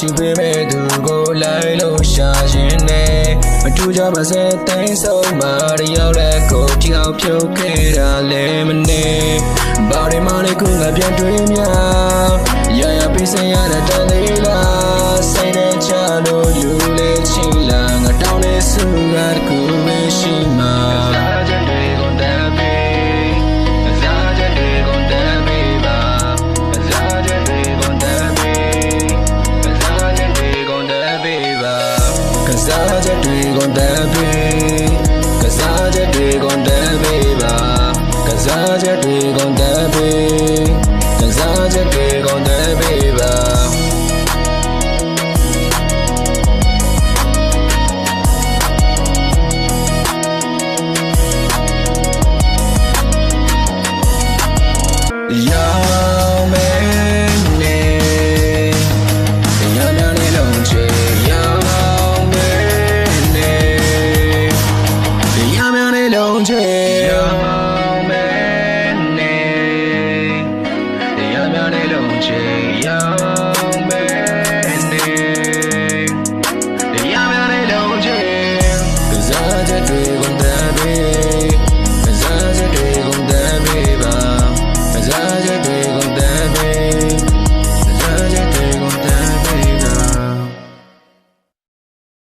ရှိပေမဲ့သူကိုလိုက်လို့ရှာရင်နဲ့မထူကြပါစေတိုင်းဆုံးမတယောက်လည်းကိုကြောက်ဖြုတ်ခဲ့တာလည်းမနေဘာတွေမှလည်းခုငါပြန်တွေ့များရရပေးစင်ရတဲ့တောင်းသေးလားစိတ်နဲ့ချလို့လူလေးချင်းလာငါတောင်းနေစုကတခုမရှိမှာစားချက်တွေကုန်တယ်ပြီကစားချက်တွေကုန်တယ်ပြီပါကစားချက်တွေကုန်တယ်ပြီကစားချက်တွေကုန်တယ်ပြီပါရောင်မဲနေရမ်းနေလုံးချေလုံးချေရောင်မဲနေရမ်းနေလုံးချေရောင်